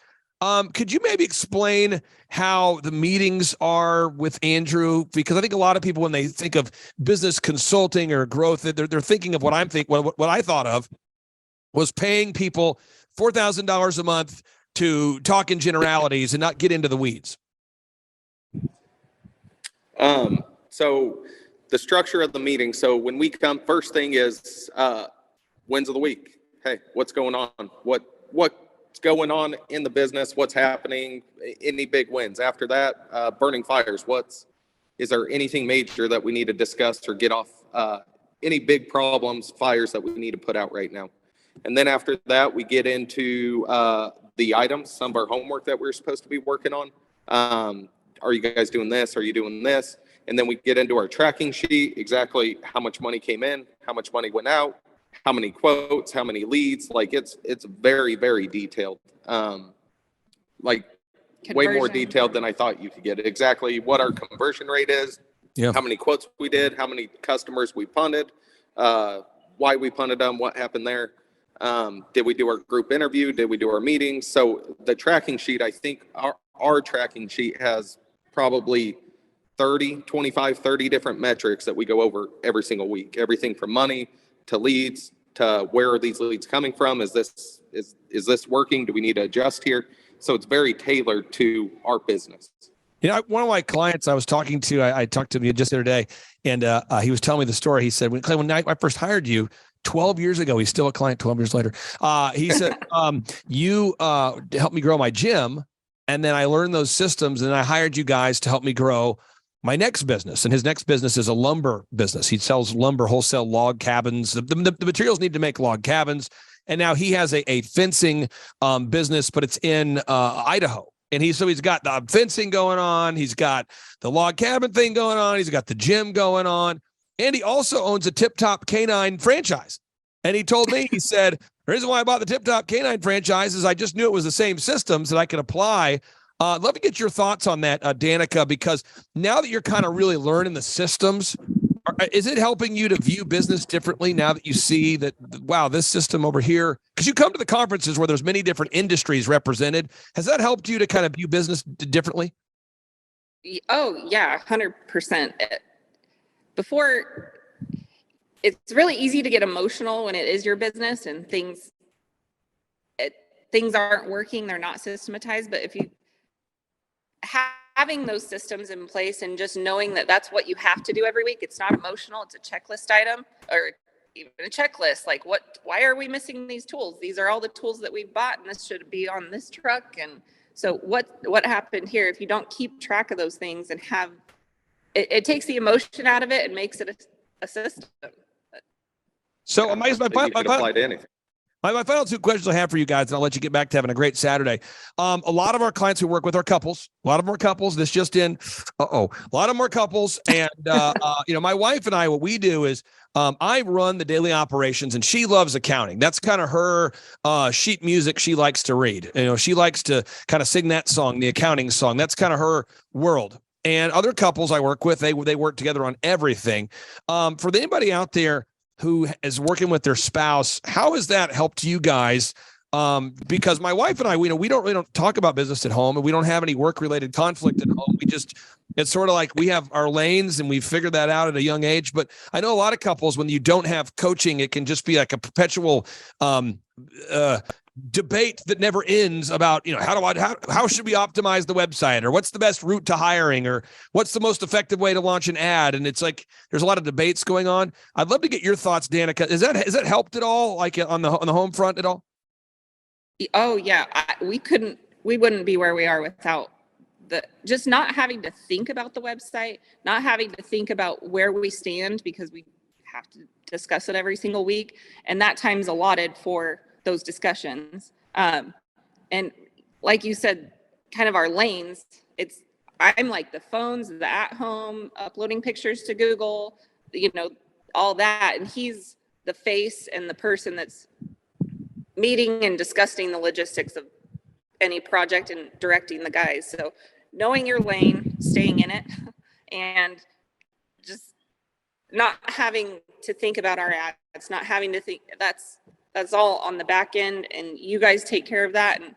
Could you maybe explain how the meetings are with Andrew? Because I think a lot of people, when they think of business consulting or growth, they're thinking of what I thought of was paying people $4,000 a month to talk in generalities and not get into the weeds. So the structure of the meeting. So when we come, first thing is wins of the week. Hey, what's going on? What's going on in the business? What's happening? Any big wins? After that, burning fires. Is there anything major that we need to discuss or get off? Any big problems, fires that we need to put out right now? And then after that, we get into the items, some of our homework that we're supposed to be working on. Are you guys doing this? Are you doing this? And then we get into our tracking sheet, exactly how much money came in, how much money went out, how many quotes, how many leads. Like it's very, very detailed. Way more detailed than I thought you could get. Exactly what our conversion rate is, how many quotes we did, how many customers we funded, why we punted them, what happened there. Did we do our group interview? Did we do our meetings? So the tracking sheet, I think our tracking sheet has probably 30 different metrics that we go over every single week. Everything from money to leads to where are these leads coming from? Is this working? Do we need to adjust here? So it's very tailored to our business. You know, one of my clients I was talking to, I talked to him just the other day, and he was telling me the story. He said, when I first hired you 12 years ago, he's still a client 12 years later. He said, you helped me grow my gym, and then I learned those systems, and I hired you guys to help me grow my next business. And his next business is a lumber business. He sells lumber, wholesale log cabins. The materials need to make log cabins. And now he has a fencing business, but it's in Idaho. And he's got the fencing going on. He's got the log cabin thing going on. He's got the gym going on. And he also owns a Tip Top Canine franchise. And he told me, he said, the reason why I bought the Tip Top Canine franchise is I just knew it was the same systems that I could apply. I'd love to get your thoughts on that, Danica, because now that you're kind of really learning the systems, is it helping you to view business differently now that you see that, wow, this system over here, because you come to the conferences where there's many different industries represented. Has that helped you to kind of view business differently? Oh, yeah, 100%. Before, it's really easy to get emotional when it is your business and things aren't working, they're not systematized. But if you having those systems in place and just knowing that that's what you have to do every week, it's not emotional, it's a checklist item or even a checklist. Like, why are we missing these tools? These are all the tools that we bought, and this should be on this truck. And so what happened here? If you don't keep track of those things and have it takes the emotion out of it and makes it a system. So my final two questions I have for you guys, and I'll let you get back to having a great Saturday. A lot of our clients who work with are couples. A lot of them are couples. This just in. A lot of them are couples. And, my wife and I, what we do is I run the daily operations, and she loves accounting. That's kind of her sheet music she likes to read. She likes to kind of sing that song, the accounting song. That's kind of her world. And other couples I work with, they work together on everything. For anybody out there who is working with their spouse, how has that helped you guys? Because my wife and I, we don't really talk about business at home, and we don't have any work-related conflict at home. It's sort of like we have our lanes, and we figured that out at a young age. But I know a lot of couples, when you don't have coaching, it can just be like a perpetual debate that never ends about, how should we optimize the website, or what's the best route to hiring, or what's the most effective way to launch an ad. And it's like, there's a lot of debates going on. I'd love to get your thoughts, Danica. Has that helped at all? Like on the home front at all? Oh yeah. We wouldn't be where we are without just not having to think about the website, not having to think about where we stand, because we have to discuss it every single week. And that time's allotted for those discussions. And like you said, kind of our lanes, I'm like the phones, the at home, uploading pictures to Google, all that. And he's the face and the person that's meeting and discussing the logistics of any project and directing the guys. So knowing your lane, staying in it, and just not having to think about our ads, not having to think that's all on the back end, and you guys take care of that, and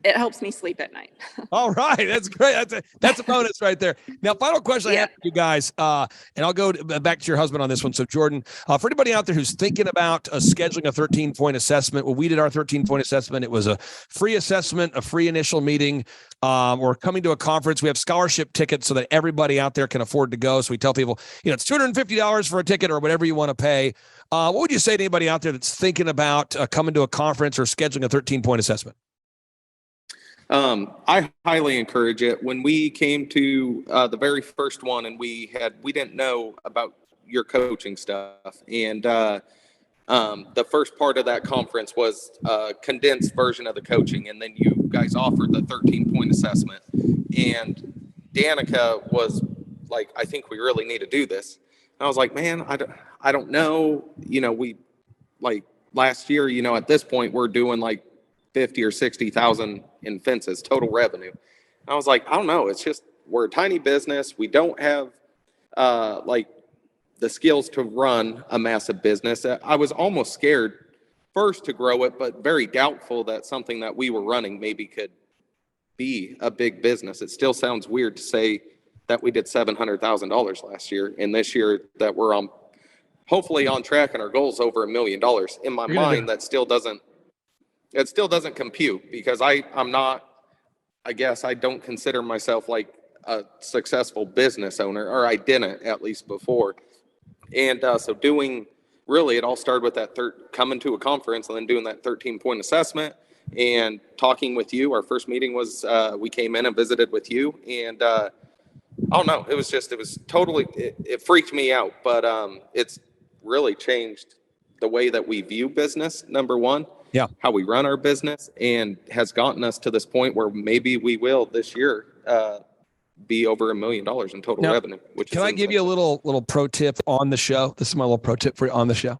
it helps me sleep at night. All right, that's great. That's a bonus right there. Now, final question I have for you guys, and I'll go back to your husband on this one. So, Jordan, for anybody out there who's thinking about scheduling a 13-point assessment, well, we did our 13-point assessment. It was a free assessment, a free initial meeting. Or coming to a conference. We have scholarship tickets so that everybody out there can afford to go. So we tell people, it's $250 for a ticket or whatever you want to pay. What would you say to anybody out there that's thinking about coming to a conference or scheduling a 13-point assessment? I highly encourage it. When we came to the very first one, and we didn't know about your coaching stuff, and the first part of that conference was a condensed version of the coaching, and then you guys offered the 13-point assessment. And Danica was like, I think we really need to do this. And I was like, man, I don't know. We like last year, at this point, we're doing like 50 or 60,000 in fences total revenue. And I was like, I don't know. It's just, we're a tiny business. We don't have the skills to run a massive business. I was almost scared first to grow it, but very doubtful that something that we were running maybe could be a big business. It still sounds weird to say that we did $700,000 last year, and this year that we're hopefully on track and our goal's over $1 million. In my mind, that still doesn't compute, because I'm not, I guess I don't consider myself like a successful business owner, or I didn't, at least before. And so doing, really, it all started with that coming to a conference and then doing that 13-point assessment and talking with you. Our first meeting was, we came in and visited with you, and I don't know, it was totally, it freaked me out, but it's really changed the way that we view business, number one. Yeah. How we run our business, and has gotten us to this point where maybe we will this year be over $1 million in total revenue. Can I give you a little pro tip on the show? This is my little pro tip for you on the show.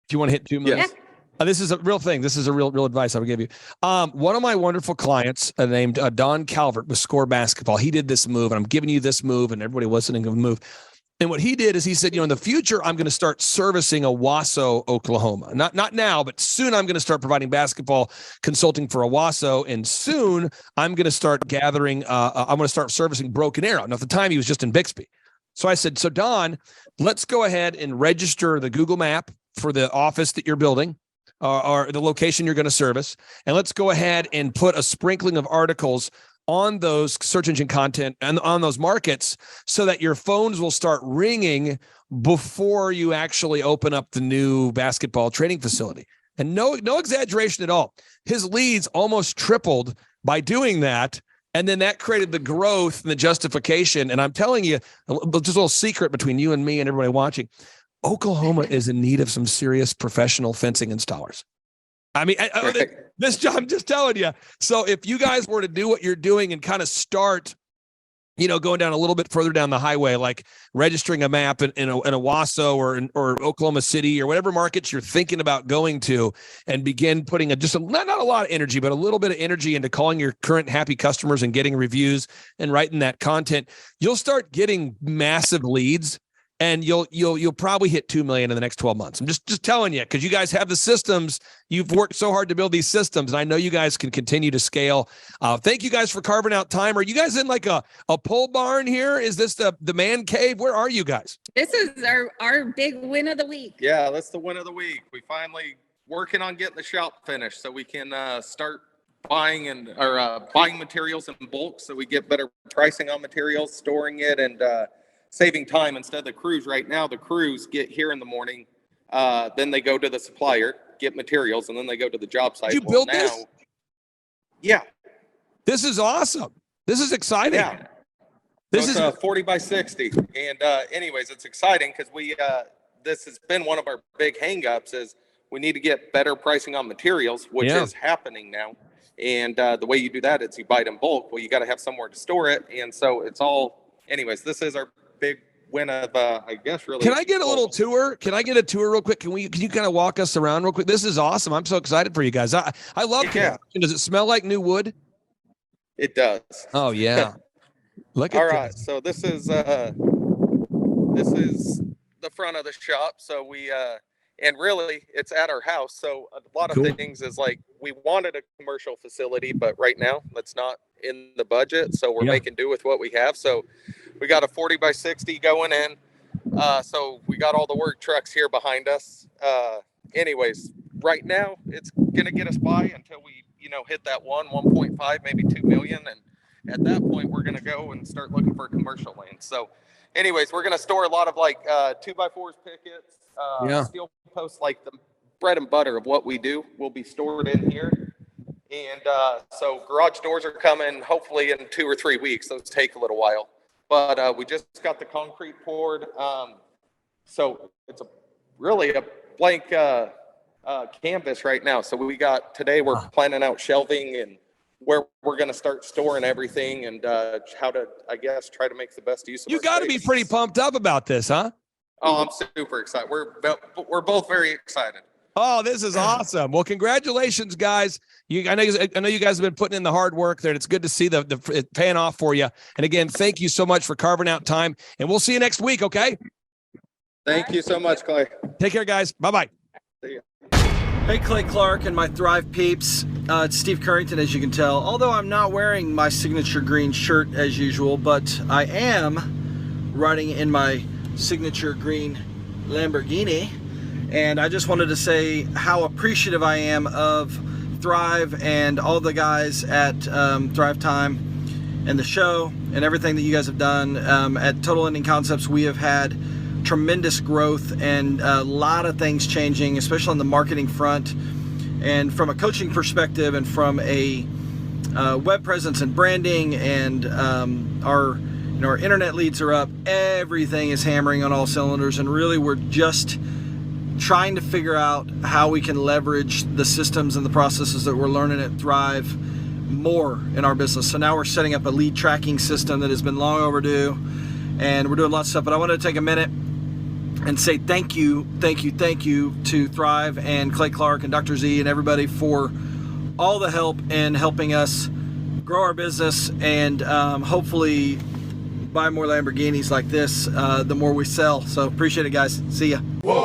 If you want to hit 2 million. Yes. This is a real thing. This is a real advice I would give you. One of my wonderful clients named Don Calvert with Score Basketball. He did this move, and I'm giving you this move, and everybody listening to the move. And what he did is he said, in the future, I'm going to start servicing Owasso, Oklahoma. Not now, but soon I'm going to start providing basketball consulting for Owasso. And soon I'm going to start gathering, I'm going to start servicing Broken Arrow. Now, at the time, he was just in Bixby. So I said, so Don, let's go ahead and register the Google map for the office that you're building, or the location you're going to service. And let's go ahead and put a sprinkling of articles on those search engine content and on those markets, so that your phones will start ringing before you actually open up the new basketball training facility. And no exaggeration at all. His leads almost tripled by doing that. And then that created the growth and the justification. And I'm telling you, just a little secret between you and me and everybody watching, Oklahoma is in need of some serious professional fencing installers. I mean, this job, I'm just telling you. So if you guys were to do what you're doing and kind of start, going down a little bit further down the highway, like registering a map in Owasso or Oklahoma City or whatever markets you're thinking about going to, and begin putting not a lot of energy, but a little bit of energy into calling your current happy customers and getting reviews and writing that content, you'll start getting massive leads. And you'll probably hit 2 million in the next 12 months. I'm just telling you, because you guys have the systems. You've worked so hard to build these systems, and I know you guys can continue to scale. Thank you guys for carving out time. Are you guys in like a pole barn here? Is this the man cave? Where are you guys? This is our big win of the week. Yeah, that's the win of the week. We finally working on getting the shop finished so we can start buying buying materials in bulk, so we get better pricing on materials, storing it, and saving time instead of the crews. Right now, the crews get here in the morning, then they go to the supplier, get materials, and then they go to the job site. Did you build this? Yeah. This is awesome. This is exciting. Yeah. This is 40 by 60. And anyways, it's exciting because this has been one of our big hangups is we need to get better pricing on materials, which is happening now. And the way you do that is you buy it in bulk. Well, you got to have somewhere to store it. And so it's all, anyways, this is our big win of, I guess, really. Can I get a little tour? Can I get a tour real quick? Can you kind of walk us around real quick? This is awesome. I'm so excited for you guys. I love it. Does it smell like new wood? It does. Oh yeah. Look at all right. So this is the front of the shop. So we and really it's at our house. So a lot of things is like we wanted a commercial facility, but right now that's not in the budget. So we're making do with what we have. So we got a 40 by 60 going in. So we got all the work trucks here behind us. Anyways, right now it's going to get us by until we, hit that 1.5, maybe 2 million. And at that point, we're going to go and start looking for commercial land. So anyways, we're going to store a lot of like 2x4s, pickets, steel posts, like the bread and butter of what we do will be stored in here. And so garage doors are coming hopefully in 2 or 3 weeks. Those take a little while. But we just got the concrete poured. So it's really a blank canvas right now. So today we're planning out shelving and where we're going to start storing everything and how to, I guess, try to make the best use of it. You got to be pretty pumped up about this, huh? Oh, I'm super excited. We're both very excited. Oh, this is awesome. Well, congratulations, guys. I know you guys have been putting in the hard work there. It's good to see the paying off for you. And again, thank you so much for carving out time. And we'll see you next week, okay? Thank you so much, Clay. Take care, guys. Bye-bye. See ya. Hey, Clay Clark and my Thrive peeps. It's Steve Currington, as you can tell. Although I'm not wearing my signature green shirt as usual, but I am riding in my signature green Lamborghini. And I just wanted to say how appreciative I am of Thrive and all the guys at Thrivetime and the show and everything that you guys have done. At Total Ending Concepts, we have had tremendous growth and a lot of things changing, especially on the marketing front. And from a coaching perspective and from a web presence and branding, and our internet leads are up. Everything is hammering on all cylinders, and really we're just trying to figure out how we can leverage the systems and the processes that we're learning at Thrive more in our business. So now we're setting up a lead tracking system that has been long overdue, and we're doing lots of stuff. But I wanted to take a minute and say thank you to Thrive and Clay Clark and Dr. Z and everybody for all the help in helping us grow our business and hopefully buy more Lamborghinis like this the more we sell. So appreciate it, guys. See ya. Whoa.